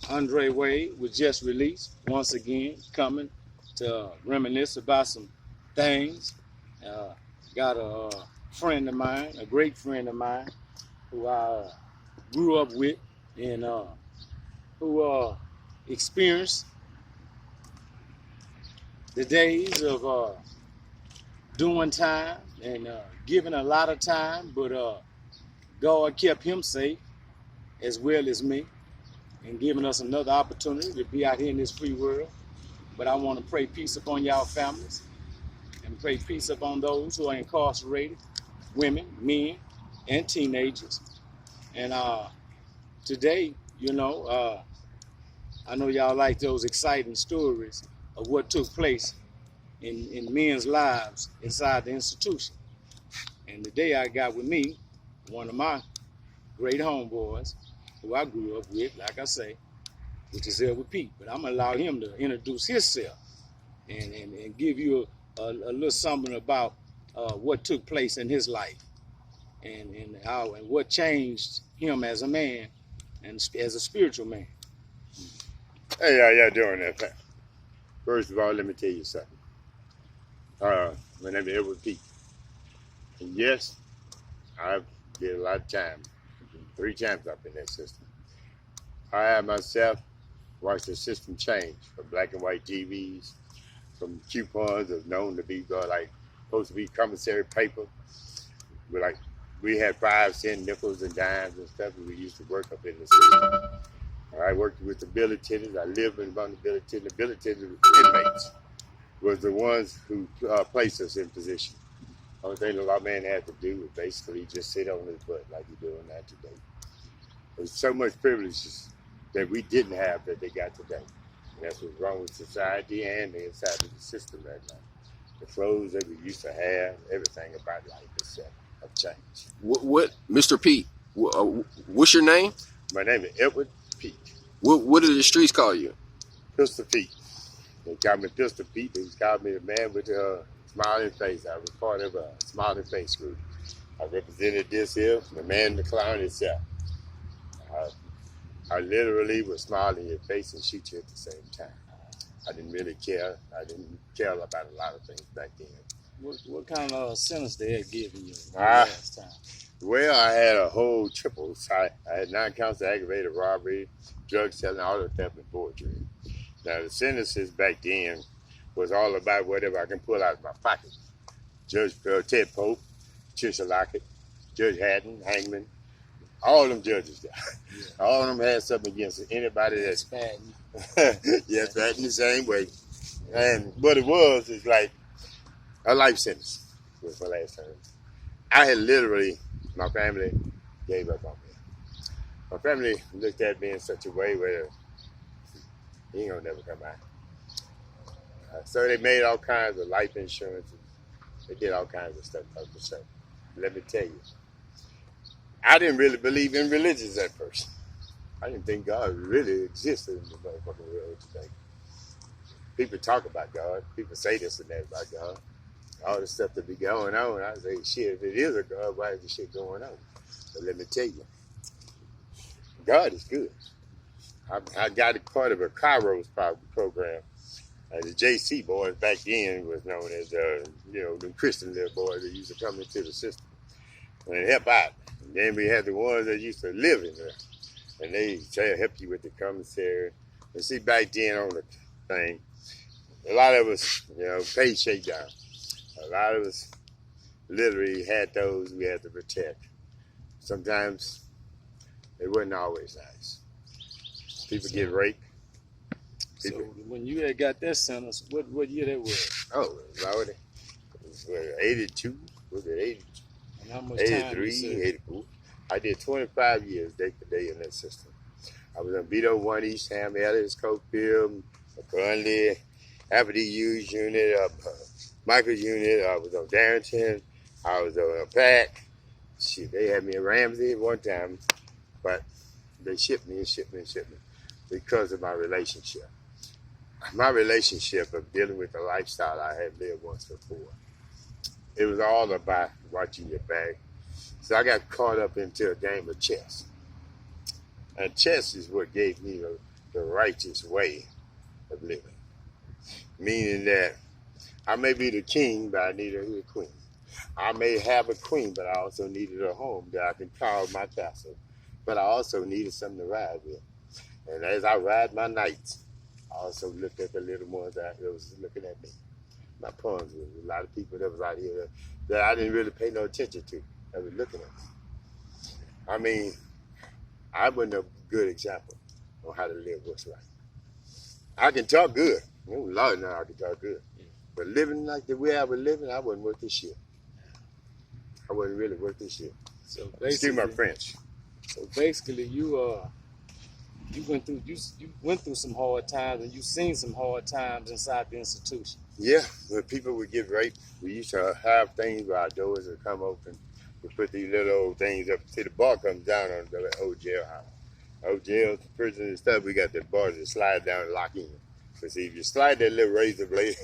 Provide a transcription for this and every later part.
Andre Wade was just released once again, coming to reminisce about some things. Uh, got a friend of mine, a great friend of mine, who I grew up with and who experienced the days of doing time and giving a lot of time, but God kept him safe as well as me and giving us another opportunity to be out here in this free world. But I want to pray peace upon y'all families and pray peace upon those who are incarcerated, women, men, and teenagers. And today, I know y'all like those exciting stories of what took place in men's lives inside the institution. And today I got with me one of my great homeboys who I grew up with, like I say, which is Elwood Pete. But I'm going to allow him to introduce himself and give you a little something about what took place in his life and how and what changed him as a man and as a spiritual man. Hey, how y'all doing there, fam? First of all, let me tell you something. My name is Edward Pete. And yes, I've did a lot of time. 3 times up in that system. I myself watched the system change from black and white TVs, from coupons that was known to be supposed to be commissary paper. We had 5 cent nickels and dimes and stuff, and we used to work up in the system. I worked with the billy tenants. I lived among the billy tenants. The billy tenants inmates was the ones who placed us in position. Only thing the lawman had to do was basically just sit on his butt like he's doing that today. There's so much privileges that we didn't have that they got today. And that's what's wrong with society and the inside of the system right now. The clothes that we used to have, everything about life itself have changed. What Mr. Pete? What's your name? My name is Edward Pete. What do the streets call you? Pistol Pete. They called me Pistol Pete. They called me the man with the smiling face. I was part of a smiling face group. I represented this here, the man, the clown itself. I literally would smile in your face and shoot you at the same time. I didn't really care. I didn't care about a lot of things back then. What kind of sentence they had given you last time? Well, I had a whole triple. I had 9 counts of aggravated robbery, drug selling, auto theft, and forgery. Now, the sentences back then was all about whatever I can pull out of my pocket. Judge Ted Pope, Trisha Lockett, Judge Hatton, Hangman, all them judges there. Yeah. All of them had something against anybody that's bad. Yes, bad in the same way. And what it was is like a life sentence was my last term. I had literally, my family gave up on me. My family looked at me in such a way where he ain't gonna never come out. So they made all kinds of life insurance. They did all kinds of stuff. Let me tell you, I didn't really believe in religions at first. I didn't think God really existed in the motherfucking world today. People talk about God. People say this and that about God. All the stuff that be going on. I say, shit, if it is a God, why is the shit going on? But let me tell you, God is good. I got a part of a Kairos program. The JC boys back then was known as, the Christian little boys that used to come into the system and help out. And then we had the ones that used to live in there. And they try to help you with the commissary. And see, back then on the thing, a lot of us, paid shakedown. A lot of us literally had those we had to protect. Sometimes it wasn't always nice. People get raped. So when you had got that sentence, what year that was? Oh, Lord. It was 82. Was it 82? And how much time 83, 84. I did 25 years day for day in that system. I was on Vito 1, East Ham, Ellis, Cofield, Burnley, Aberdeen Hughes unit, Michael's unit. I was on Darrington. I was on Pack. Shit, they had me in Ramsey one time, but they shipped me because of my relationship. My relationship of dealing with the lifestyle I had lived once before. It was all about watching your back. So I got caught up into a game of chess. And chess is what gave me the righteous way of living. Meaning that I may be the king, but I need a queen. I may have a queen, but I also needed a home that I can call my castle. But I also needed something to ride with. And as I ride my nights, I also looked at the little ones that was looking at me. My pawns was a lot of people that was out here that I didn't really pay no attention to that was looking at me. I mean, I wasn't a good example on how to live what's right. I can talk good. Oh, Lord, now I can talk good. But living like the way I was living, I wasn't worth this shit. I wasn't really worth this shit. So Excuse my basically, French. so basically, you went through some hard times, and you seen some hard times inside the institution. Yeah, when people would get raped, we used to have things where our doors would come open. We put these little old things up. See, the bar comes down on the old jailhouse. Old jails, prison and stuff, we got the bars that slide down and lock in. But see, if you slide that little razor blade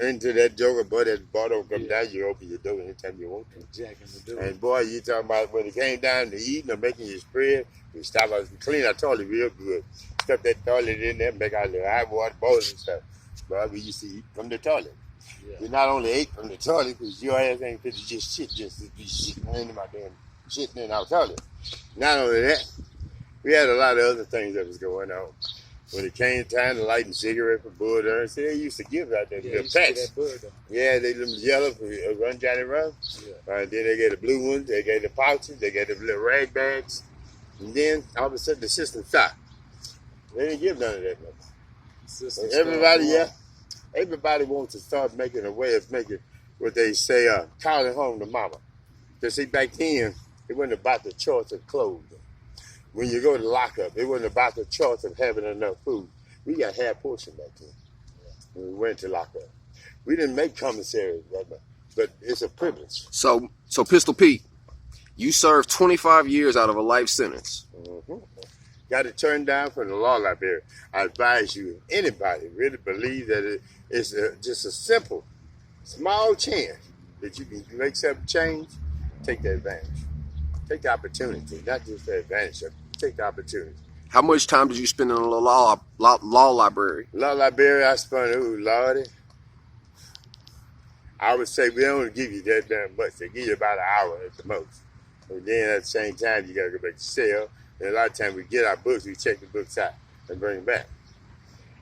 into that joker, boy, that bar don't come down, you open your door anytime you want to. Jack in the door. And boy, you talking about when it came down to eating or making your spread, we stop us and clean our toilet real good. Stuff that toilet in there, make our little hot water bowls and stuff. But we used to eat from the toilet. Yeah. We not only ate from the toilet, because your ass ain't fit to just shit, just to be shitting in my damn shitting in our toilet. Not only that, we had a lot of other things that was going on. When it came time to lighting cigarettes for Bud Earn, see, they used to give out that little packs. Yeah, they them yellow for Run Johnny Run. Yeah. Then they get the blue ones, they get the pouches, they get the little rag bags. And then all of a sudden the system stopped. They didn't give none of that much. Everybody wants to start making a way of making what they say, calling home to mama. Because see, back then, it wasn't about the choice of clothes. When you go to lockup, it wasn't about the choice of having enough food. We got half portion back then when we went to lockup. We didn't make commissary that much, but it's a privilege. So Pistol Pete, you served 25 years out of a life sentence. Mm-hmm. Got it turned down from the law library. I advise you, anybody really believe that it's just a simple, small chance that you can make something change, take the advantage. Take the opportunity, not just the advantage of it. Take the opportunity. How much time did you spend in the law library? Law library, I spent, ooh, Lordy. I would say we don't give you that damn much. They give you about an hour at the most. And then at the same time, you got to go back to cell. And a lot of times we get our books, we check the books out and bring them back.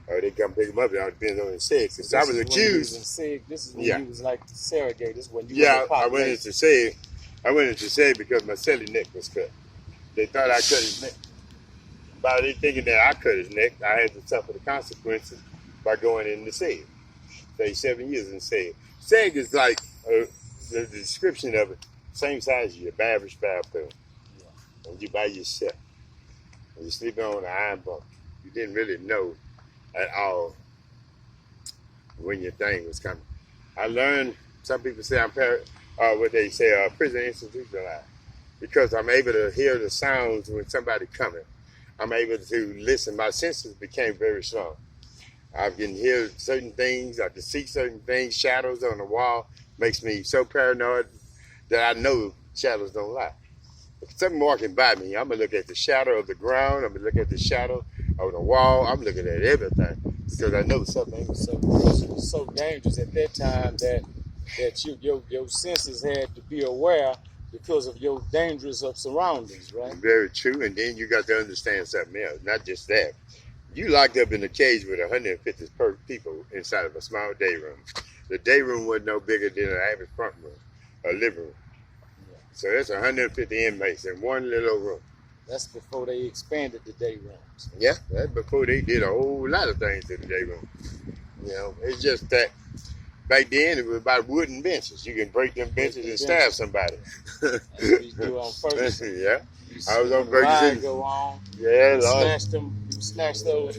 Or they come pick them up. It all depends on the sex. Because I was accused. This is when you was like the surrogate. This is when you I went into SEG. I went into SEG because my celly neck was cut. They thought I cut his neck. By they thinking that I cut his neck, I had to suffer the consequences by going into SEG. Stayed 7 years in SEG. SEG is like the description of it, same size as your average bathroom. Yeah. And you by yourself. And you're sleeping on an iron bunk. You didn't really know at all when your thing was coming. I learned, some people say I'm prison institutionalized, because I'm able to hear the sounds when somebody coming. I'm able to listen. My senses became very strong. I can hear certain things. I can see certain things. Shadows on the wall makes me so paranoid that I know shadows don't lie. If something walking by me, I'm going to look at the shadow of the ground. I'm going to look at the shadow of the wall. I'm looking at everything because I know something ain't so dangerous at that time that your senses had to be aware because of your dangerous of surroundings, right? Very true. And then you got to understand something else. Not just that. You locked up in a cage with 150 people inside of a small day room. The day room wasn't no bigger than an average front room, a living room. Yeah. So that's 150 inmates in one little room. That's before they expanded the day rooms. Yeah, that's before they did a whole lot of things to the day room. You know, it's just that back then it was about wooden benches. You can break them benches and stab somebody. You do on Ferguson. Yeah, I was on Ferguson. Go on. Yeah, snatch those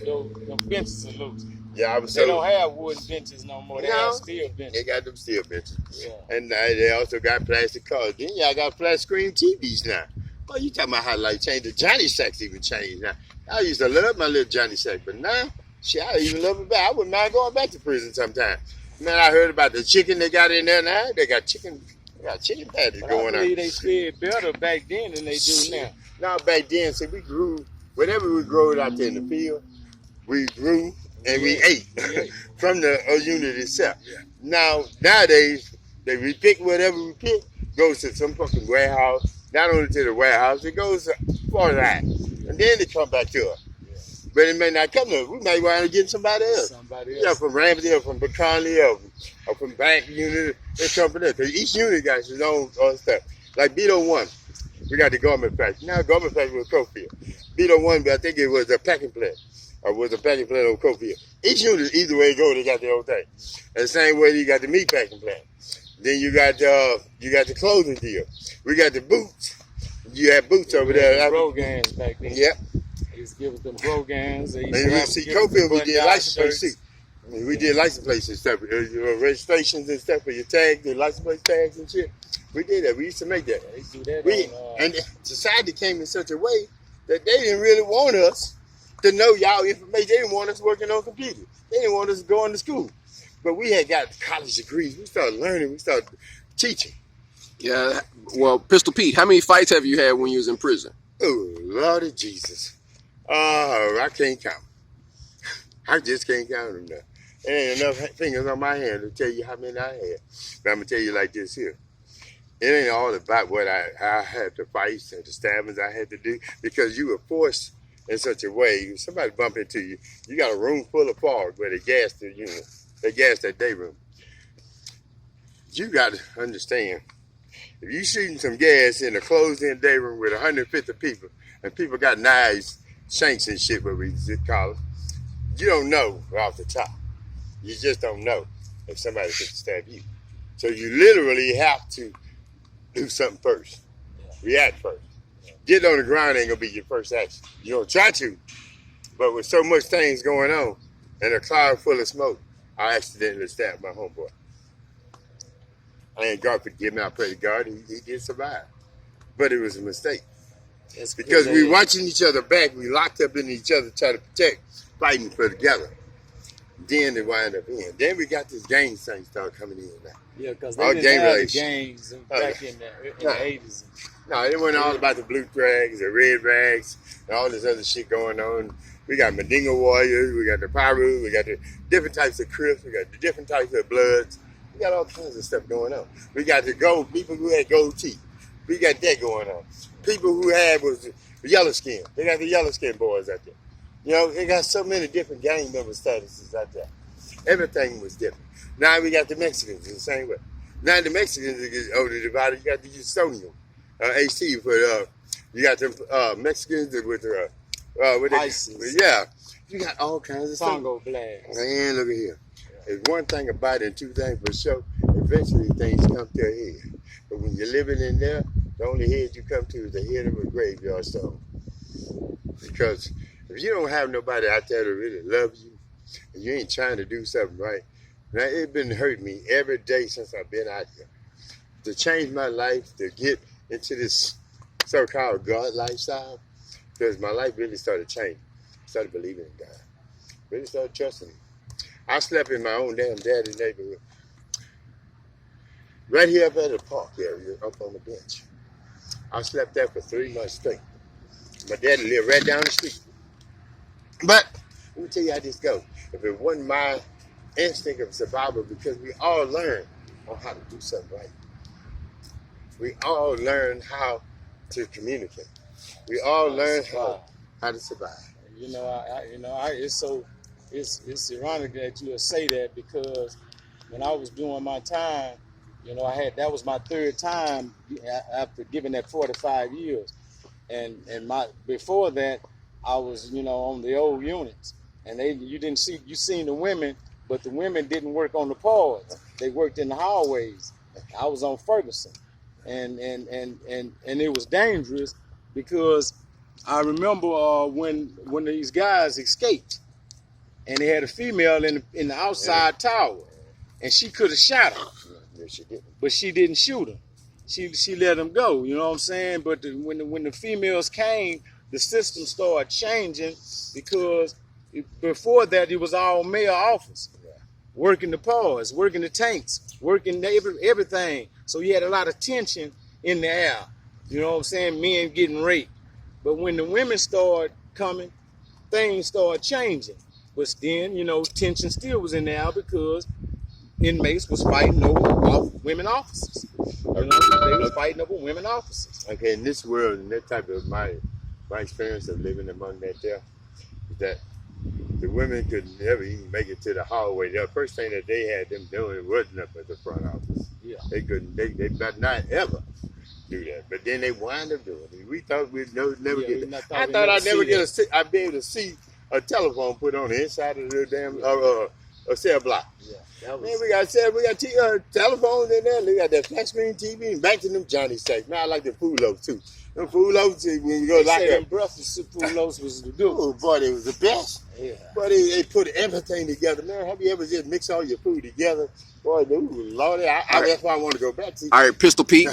benches and loose. Yeah, I was. They don't have wooden benches no more. They have steel benches. They got them steel benches. Yeah. And they also got plastic cars. Then y'all got flat screen TVs now. Oh, you talking about how life changed? The Johnny Sacks even changed now. I used to love my little Johnny Sack, but now, shit, I even love it back. I wouldn't mind going back to prison sometime. Man, I heard about the chicken they got in there now. They got chicken patties going on. I believe they fed better back then than they do now. Now back then, see, we grew, whenever we grew out there in the field, we grew and we Yeah. ate Yeah. from the unit itself. Yeah. Now, nowadays, we pick whatever we pick, goes to some fucking warehouse. Not only to the warehouse, it goes for that. And then it come back to us. Yeah. But it may not come to us. We may want to get somebody else. Somebody Yeah, else. from Ramsey or from Baconley or from back unit. They come from there. Because each unit got its own stuff. Like Beto 1, we got the garment factory. Now, garment factory was Cofield. Beto 1, I think it was a packing plant. Or was a packing plant on Cofield. Each unit, either way it go, they got their own thing. And the same way you got the meat packing plant. Then you got the clothing deal. We got the boots. You had boots over there. Brogans back then. Yep. They used to give us them Brogans. And we see Cofield, we did license plates too. We did license plates and stuff, registrations and stuff for your tags, the license plate tags and shit. We did that. We used to make that. They do that And society came in such a way that they didn't really want us to know y'all information. They didn't want us working on computers. They didn't want us going to school. But we had got college degrees. We started learning. We started teaching. Yeah. Well, Pistol Pete, how many fights have you had when you was in prison? Oh, Lord of Jesus. I can't count. I just can't count them now. There ain't enough fingers on my hand to tell you how many I had. But I'm going to tell you like this here. It ain't all about what I had to fight and the stabbings I had to do, because you were forced in such a way. If somebody bump into you, you got a room full of fog where they gas the unit. They gas that day room. You got to understand, if you shooting some gas in a closed-in day room with 150 people, and people got knives, shanks and shit, what we call it, you don't know off the top. You just don't know if somebody could stab you. So you literally have to do something first. React first. Get on the ground ain't gonna be your first action. You're gonna try to, but with so much things going on and a cloud full of smoke, I accidentally stabbed my homeboy. I ain't God forgive me, I pray to God, he did survive. But it was a mistake. It's Because we watching each other back, we locked up in each other trying to protect, fighting for together. Then it wind up in. Then we got this gang thing start coming in now. Yeah, because All they didn't have the relations. gangs back in the 80s. No, it wasn't all about the blue rags, the red rags, and all this other shit going on. We got Medinga Warriors, we got the Piru, we got the different types of Crips, we got the different types of Bloods. We got all kinds of stuff going on. We got the people who had gold teeth. We got that going on. People who had was yellow skin. They got the yellow skin boys out there. You know, they got so many different gang member statuses out there. Everything was different. Now we got the Mexicans the same way. Now the Mexicans are over divided. You got the Houstonian, HT, but you got the Mexicans with the ISIS. yeah. You got all kinds of Congo blacks. Man, look at here. There's one thing about it and two things for sure. Eventually things come to a head. But when you're living in there, the only head you come to is the head of a graveyard stone. Because if you don't have nobody out there to really love you, and you ain't trying to do something right, now it's been hurting me every day since I've been out here. To change my life, to get into this so-called God lifestyle, because my life really started changing. I started believing in God. Really started trusting Him. I slept in my own damn daddy's neighborhood. Right here up at the park area, up on the bench. I slept there for 3 months straight. My daddy lived right down the street. But let me tell you how this goes. If it wasn't my instinct of survival, because we all learn on how to do something right. We all learn how to communicate. We all learn how to survive. You know, it's ironic that you would say that, because when I was doing my time, you know, that was my third time after giving that 45 years, and before that, I was, you know, on the old units, and you seen the women, but the women didn't work on the pods. They worked in the hallways. I was on Ferguson, and it was dangerous, because I remember when these guys escaped, and they had a female in the outside tower, and she could have shot her, but she didn't shoot her. She let them go. You know what I'm saying? But when the females came, the system started changing, because before that it was all male officers working the pods, working the tanks, working everything. So you had a lot of tension in the air. You know what I'm saying? Men getting raped. But when the women started coming, things started changing. But then, tension still was in there because inmates was fighting over women officers. They was fighting over women officers. Okay, in this world, and that type of my experience of living among that there, is that the women could never even make it to the hallway. The first thing that they had them doing wasn't up at the front office. Yeah. They couldn't. They better not ever do that. But then they wind up doing it. We thought we'd never get that. I thought I'd never I'd be able to see a telephone put on the inside of the damn a cell block. Yeah. Man, we got telephones in there. They got that flat screen TV and back to them Johnny sacks. Man, I like the food loaves too. Them food loaves, when you go like them breakfast food loaves was the good. Oh boy, they was the best. Yeah. Boy, they put everything together. Man, have you ever just mix all your food together? Boy, dude, Lordy, that's why I want to go back to. All right, Pistol Pete.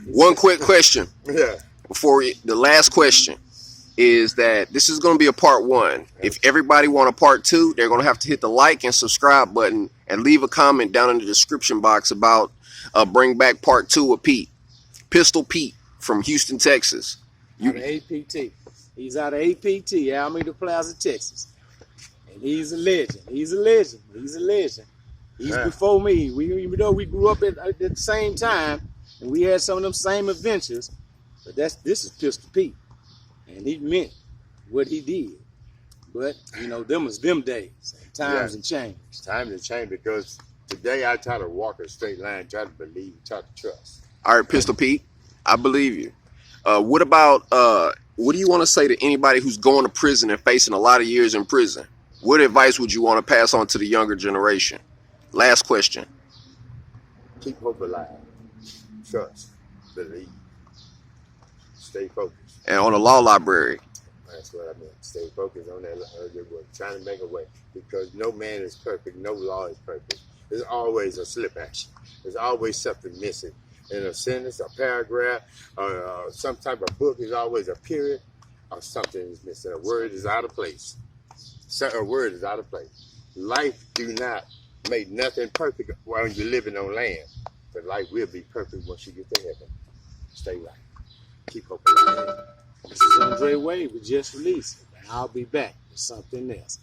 One quick question. Yeah. The last question is that this is going to be a part 1. If everybody want a part 2, they're going to have to hit the like and subscribe button and leave a comment down in the description box about bring back part 2 of Pete. Pistol Pete from Houston, Texas. Out of APT. He's out of APT, Alameda Plaza, Texas. And he's a legend. He's before me. Even though we grew up at the same time and we had some of them same adventures, but this is Pistol Pete. And he meant what he did. But, them was them days. Times have changed. Times have changed because today I try to walk a straight line, try to believe, try to trust. All right, Pistol Pete, I believe you. What do you want to say to anybody who's going to prison and facing a lot of years in prison? What advice would you want to pass on to the younger generation? Last question. Keep hope alive. Trust. Believe. Stay focused. And on the law library. That's what I meant. Stay focused on that. Trying to make a way. Because no man is perfect. No law is perfect. There's always a slip action. There's always something missing. In a sentence, a paragraph, some type of book is always a period or something is missing. A word is out of place. A word is out of place. Life do not make nothing perfect while you're living on land. But life will be perfect once you get to heaven. Stay right. Keep hope alive. This is Andre Wade. We just released it. And I'll be back with something else.